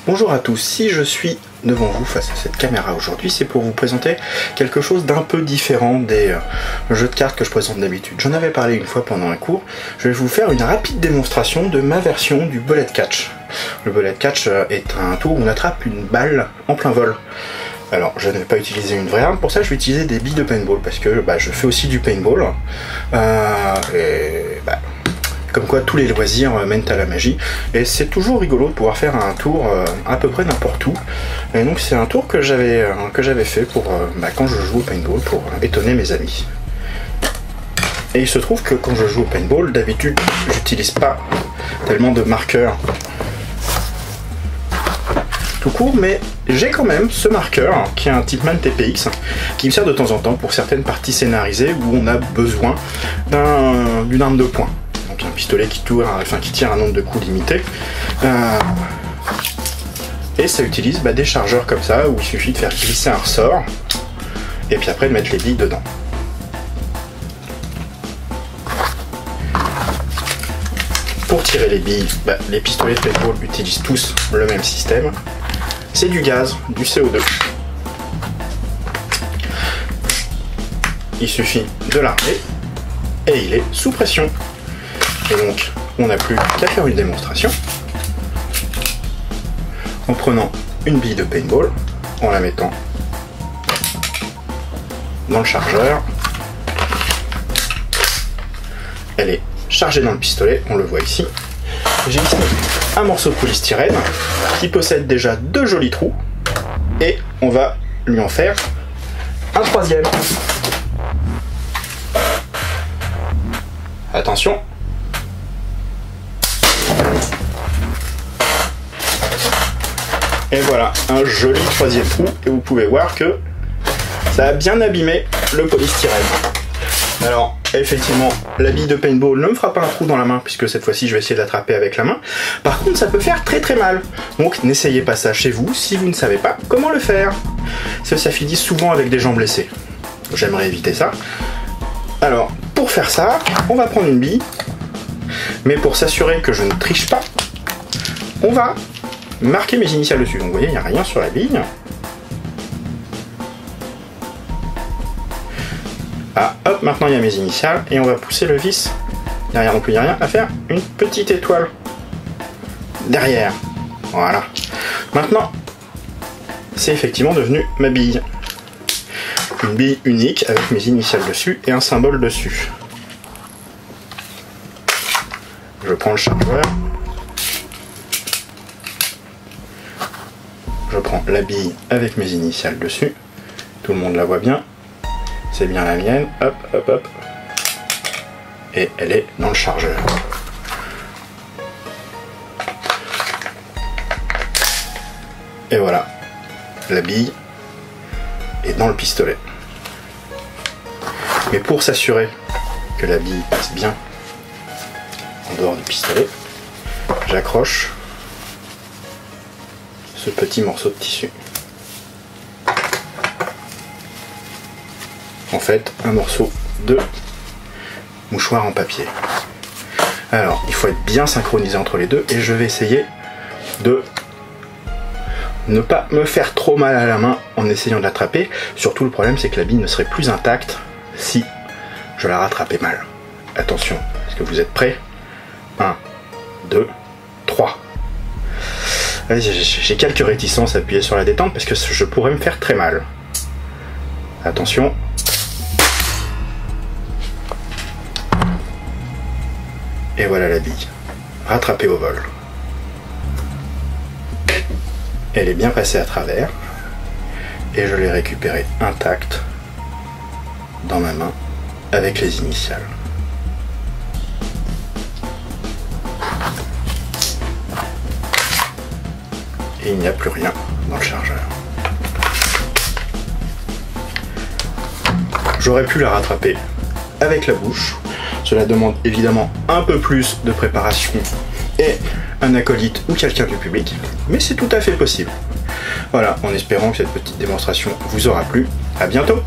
Bonjour à tous, si je suis devant vous face à cette caméra aujourd'hui, c'est pour vous présenter quelque chose d'un peu différent des jeux de cartes que je présente d'habitude. J'en avais parlé une fois pendant un cours, je vais vous faire une rapide démonstration de ma version du bullet catch. Le bullet catch est un tour où on attrape une balle en plein vol. Alors, je ne vais pas utiliser une vraie arme, pour ça je vais utiliser des billes de paintball, parce que je fais aussi du paintball. Comme quoi tous les loisirs mènent à la magie, et c'est toujours rigolo de pouvoir faire un tour à peu près n'importe où. Et donc c'est un tour que j'avais fait pour quand je joue au paintball, pour étonner mes amis. Et il se trouve que quand je joue au paintball, d'habitude j'utilise pas tellement de marqueurs tout court, mais j'ai quand même ce marqueur qui est un Tipman TPX qui me sert de temps en temps pour certaines parties scénarisées où on a besoin d'une arme de poing. Donc un pistolet qui tire un nombre de coups limité. Et ça utilise des chargeurs comme ça où il suffit de faire glisser un ressort et puis après de mettre les billes dedans. Pour tirer les billes, les pistolets de paintball utilisent tous le même système. C'est du gaz, du CO2. Il suffit de l'armer et il est sous pression. Et donc, on n'a plus qu'à faire une démonstration en prenant une bille de paintball, en la mettant dans le chargeur. Elle est chargée dans le pistolet, on le voit ici. J'ai ici un morceau de polystyrène qui possède déjà 2 jolis trous et on va lui en faire un troisième. Attention. Et voilà, un joli troisième trou, et vous pouvez voir que ça a bien abîmé le polystyrène. Alors, effectivement, la bille de paintball ne me fera pas un trou dans la main, puisque cette fois-ci je vais essayer de l'attraper avec la main. Par contre, ça peut faire très très mal. Donc, n'essayez pas ça chez vous si vous ne savez pas comment le faire. Ça finit souvent avec des gens blessés. J'aimerais éviter ça. Alors, pour faire ça, on va prendre une bille. Mais pour s'assurer que je ne triche pas, on va marquer mes initiales dessus. Donc vous voyez, il n'y a rien sur la bille. Ah, hop, maintenant il y a mes initiales et on va pousser le vis derrière. Donc il n'y a rien à faire, une petite étoile derrière. Voilà. Maintenant, c'est effectivement devenu ma bille. Une bille unique avec mes initiales dessus et un symbole dessus. Je prends le chargeur. Je prends la bille avec mes initiales dessus. Tout le monde la voit bien. C'est bien la mienne. Hop, hop, hop. Et elle est dans le chargeur. Et voilà. La bille est dans le pistolet. Mais pour s'assurer que la bille passe bien en dehors du pistolet, j'accroche ce petit morceau de tissu. En fait, un morceau de mouchoir en papier. Alors, il faut être bien synchronisé entre les deux et je vais essayer de ne pas me faire trop mal à la main en essayant de l'attraper. Surtout, le problème, c'est que la bille ne serait plus intacte si je la rattrapais mal. Attention, est-ce que vous êtes prêts? 1, 2, 3. J'ai quelques réticences à appuyer sur la détente parce que je pourrais me faire très mal. Attention. Et voilà la bille, rattrapée au vol. Elle est bien passée à travers et je l'ai récupérée intacte dans ma main avec les initiales. Et il n'y a plus rien dans le chargeur. J'aurais pu la rattraper avec la bouche. Cela demande évidemment un peu plus de préparation et un acolyte ou quelqu'un du public, mais c'est tout à fait possible. Voilà, en espérant que cette petite démonstration vous aura plu. À bientôt!